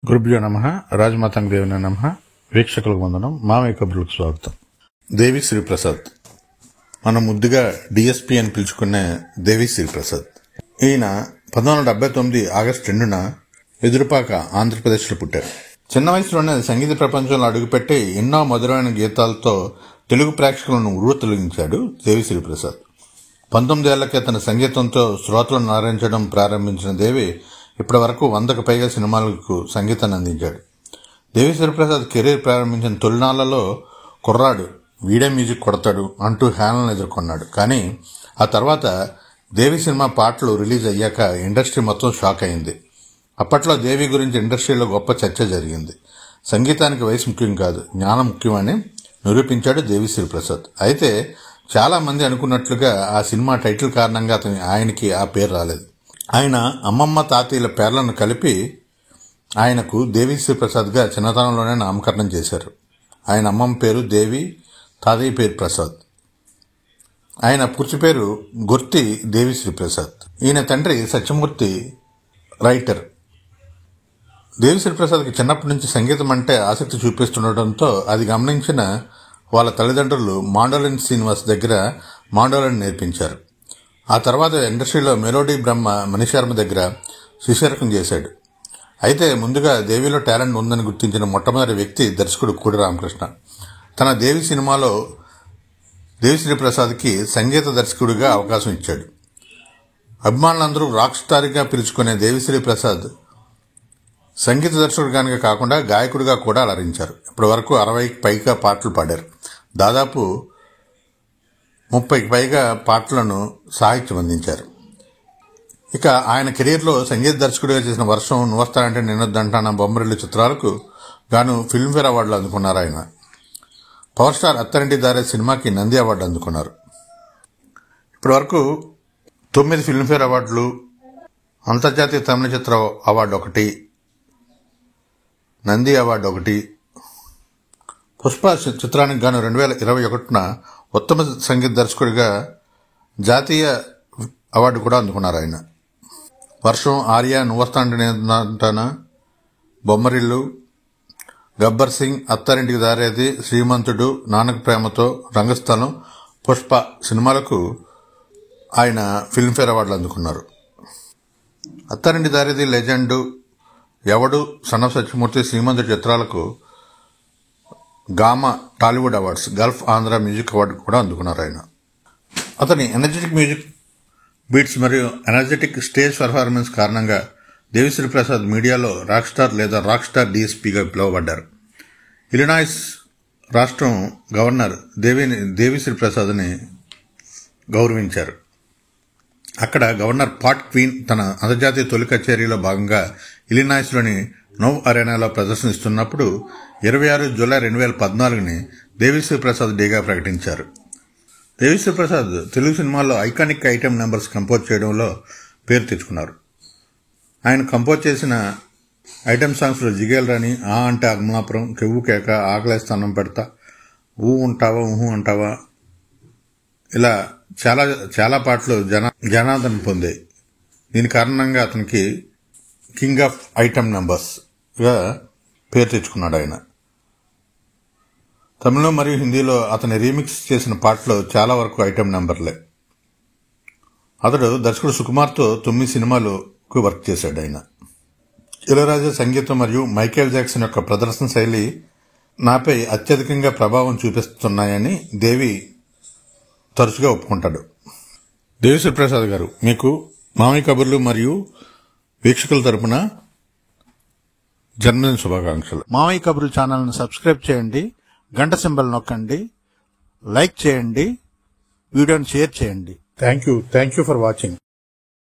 గురుభ్యో నమః. రాజమాతంగ దేవిన నమః. వీక్షకులకు వందనం. మామయ్య కబుర్లకు స్వాగతం. దేవి శ్రీప్రసాద్, మనం ముద్దుగా డిఎస్పీ అని పిలుచుకునే దేవి శ్రీప్రసాద్. ఈయన 1979 ఆగస్టు 2న ఎదురుపాక ఆంధ్రప్రదేశ్లో పుట్టారు. చిన్న వయసులోనే సంగీత ప్రపంచంలో అడుగుపెట్టి ఎన్నో మధురమైన గీతాలతో తెలుగు ప్రేక్షకులను ఉర్రూతొలగించాడు దేవి శ్రీప్రసాద్. 19 ఏళ్లకే తన సంగీతంతో శ్రోతలను నారించడం ప్రారంభించిన దేవి ఇప్పటి వరకు 100కు పైగా సినిమాలకు సంగీతాన్ని అందించాడు. దేవి శ్రీప్రసాద్ కెరీర్ ప్రారంభించిన తొలినాళ్లలో కుర్రాడు వీడే మ్యూజిక్ కొడతాడు అంటూ హేళనలు ఎదుర్కొన్నాడు. కానీ ఆ తర్వాత దేవి సినిమా పాటలు రిలీజ్ అయ్యాక ఇండస్ట్రీ మొత్తం షాక్ అయింది. అప్పట్లో దేవి గురించి ఇండస్ట్రీలో గొప్ప చర్చ జరిగింది. సంగీతానికి వయసు ముఖ్యం కాదు, జ్ఞానం ముఖ్యమని నిరూపించాడు దేవి శ్రీప్రసాద్. అయితే చాలా మంది అనుకున్నట్లుగా ఆ సినిమా టైటిల్ కారణంగా ఆయనకి ఆ పేరు రాలేదు. ఆయన అమ్మమ్మ తాతయ్యల పేర్లను కలిపి ఆయనకు దేవి శ్రీప్రసాద్గా చిన్నతనంలోనే నామకరణం చేశారు. ఆయన అమ్మమ్మ పేరు దేవి, తాతయ్య పేరు ప్రసాద్. ఆయన పూర్తి పేరు గుర్తి దేవి శ్రీప్రసాద్. ఈయన తండ్రి సత్యమూర్తి రైటర్. దేవి శ్రీప్రసాద్కి చిన్నప్పటి నుంచి సంగీతం అంటే ఆసక్తి చూపిస్తుండటంతో అది గమనించిన వాళ్ళ తల్లిదండ్రులు మాండోలిన్ శ్రీనివాస్ దగ్గర మాండోలిన్ నేర్పించారు. ఆ తర్వాత ఇండస్ట్రీలో మెలోడీ బ్రహ్మ మణిశర్మ దగ్గర శిష్యరకం చేశాడు. అయితే ముందుగా దేవిలో టాలెంట్ ఉందని గుర్తించిన మొట్టమొదటి వ్యక్తి దర్శకుడు కూడి రామకృష్ణ. తన దేవి సినిమాలో దేవి శ్రీప్రసాద్కి సంగీత దర్శకుడిగా అవకాశం ఇచ్చాడు. అభిమానులందరూ రాక్ స్టార్గా పిలుచుకునే దేవి శ్రీప్రసాద్ సంగీత దర్శకుడిగానే కాకుండా గాయకుడిగా కూడా అలరించారు. ఇప్పటి వరకు 60కి పైగా పాటలు పాడారు. దాదాపు 30కి పైగా పాటలను సాహిత్యం అందించారు. ఇక ఆయన కెరీర్లో సంగీత దర్శకుడిగా చేసిన వర్షం, నువ్వొస్తానంటే నేనొద్దంటానా, బొమ్మరిల్లు చిత్రాలకు గాను ఫిల్మ్ఫేర్ అవార్డులు అందుకున్నారు. ఆయన పవర్ స్టార్ అత్తారింటికి దారేది సినిమాకి నంది అవార్డు అందుకున్నారు. ఇప్పటి వరకు 9 ఫిల్మ్ఫేర్ అవార్డులు, అంతర్జాతీయ తమిళ చిత్ర అవార్డు 1, నంది అవార్డు 1, పుష్ప చిత్రానికి గాను 2021న ఉత్తమ సంగీత దర్శకుడిగా జాతీయ అవార్డు కూడా అందుకున్నారు. ఆయన వర్షం, ఆర్య, నువ్వొస్తానంటానా, బొమ్మరిల్లు, గబ్బర్ సింగ్, అత్తారింటికి దారేది, శ్రీమంతుడు, నాన్నకు ప్రేమతో, రంగస్థలం, పుష్ప సినిమాలకు ఆయన ఫిల్మ్ఫేర్ అవార్డులు అందుకున్నారు. అత్తారింటి దారేది, లెజెండు, ఎవడు, సన్న సత్యమూర్తి, శ్రీమంతుడు చిత్రాలకు gamma Tollywood awards, Gulf Andhra music award కూడా అందుకున్నారు. ఆయన అతని ఎనర్జెటిక్ మ్యూజిక్ బీట్స్ మరియు ఎనర్జెటిక్ స్టేజ్ పెర్ఫార్మెన్స్ కారణంగా దేవి శ్రీప్రసాద్ మీడియాలో రాక్ స్టార్ లేదా రాక్ స్టార్ డిఎస్పీగా పిలువబడ్డారు. ఇలినాయిస్ రాష్ట్రం గవర్నర్ దేవి శ్రీప్రసాద్ని గౌరవించారు. అక్కడ గవర్నర్ పాట్ క్వీన్ తన అంతర్జాతీయ తొలి కచేరీలో భాగంగా ఇలినాయిస్లోని నౌ అరేనాలో ప్రదర్శనిస్తున్నప్పుడు 26 జూలై 2014ని దేవి శ్రీప్రసాద్ డేగా ప్రకటించారు. దేవి శ్రీప్రసాద్ తెలుగు సినిమాల్లో ఐకానిక్ ఐటెం నెంబర్స్ కంపోజ్ చేయడంలో పేరు తెచ్చుకున్నారు. ఆయన కంపోజ్ చేసిన ఐటెం సాంగ్స్లో జిగేల్ రాణి, ఆ అంటే అగ్మలాపురం, కెవ్వు కేక, ఆకలేస్తే అన్నం పెడతా, ఊ ఉంటావా, ఊహు అంటావా, ఇలా చాలా చాలా పాటలు జనాదరణ పొందాయి. దీని కారణంగా అతనికి కింగ్ ఆఫ్ ఐటెం నెంబర్స్గా పేరు తెచ్చుకున్నాడు. ఆయన తమిళం మరియు హిందీలో అతని రీమిక్స్ చేసిన పాటలు చాలా వరకు ఐటెం నెంబర్లే. అతడు దర్శకుడు సుకుమార్తో 9 సినిమాలకు వర్క్ చేశాడు. ఆయన ఇళయరాజా సంగీతం మరియు మైకేల్ జాక్సన్ యొక్క ప్రదర్శన శైలి నాపై అత్యధికంగా ప్రభావం చూపిస్తున్నాయని దేవి తరచుగా ఒప్పుకుంటాడు. దేవి శ్రీప్రసాద్ గారు, మీకు మామయ్య కబుర్లు మరియు వీక్షకుల తరపున జన్మదిన శుభాకాంక్షలు. మామయ్య కబుర్లు ఛానల్ను సబ్స్క్రైబ్ చేయండి, గంట సింబల్ నొక్కండి, లైక్ చేయండి, వీడియోని షేర్ చేయండి. Thank you for watching.